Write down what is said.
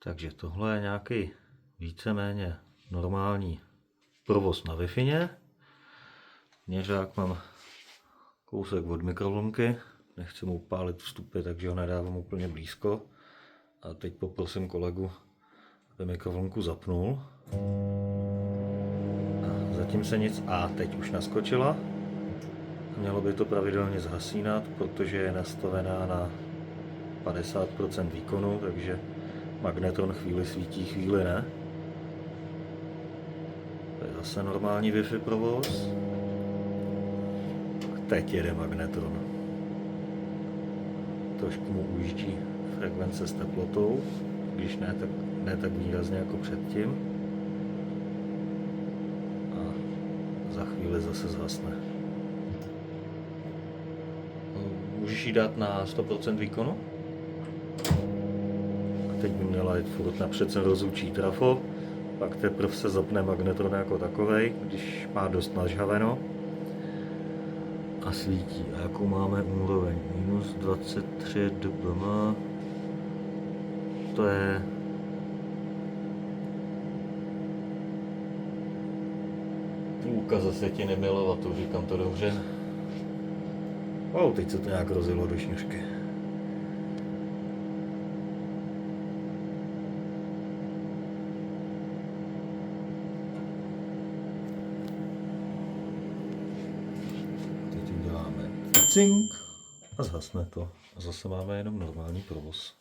Takže tohle je nějaký víceméně normální provoz na Wi-Fi. Měřák mám kousek od mikrovlnky, nechci mu upálit vstupy, takže ho nedávám úplně blízko. A teď poprosím kolegu, aby mikrovlnku zapnul. A zatím se nic. A teď už naskočila. Mělo by to pravidelně zhasínat, protože je nastavená na 50% výkonu, takže magnetron chvíli svítí, chvíli ne. To je zase normální Wi-Fi provoz. Teď jede magnetron. Trošku mu ujíždí frekvence s teplotou, když ne tak výrazně jako předtím. A za chvíli zase zhasne. Můžeš ji dát na 100% výkonu? A teď by měla jít furt napřed se rozlučí trafo, pak teprve se zapne magnetron jako takovej, když má dost nažhaveno. A svítí. A jakou máme úroveň? Minus 23 dBm. To je... půlka ze setiny milowattu, říkám to dobře. Teď se to nějak rozjelo do šňůřky. Teď uděláme cink a zhasne to. A zase máme jenom normální provoz.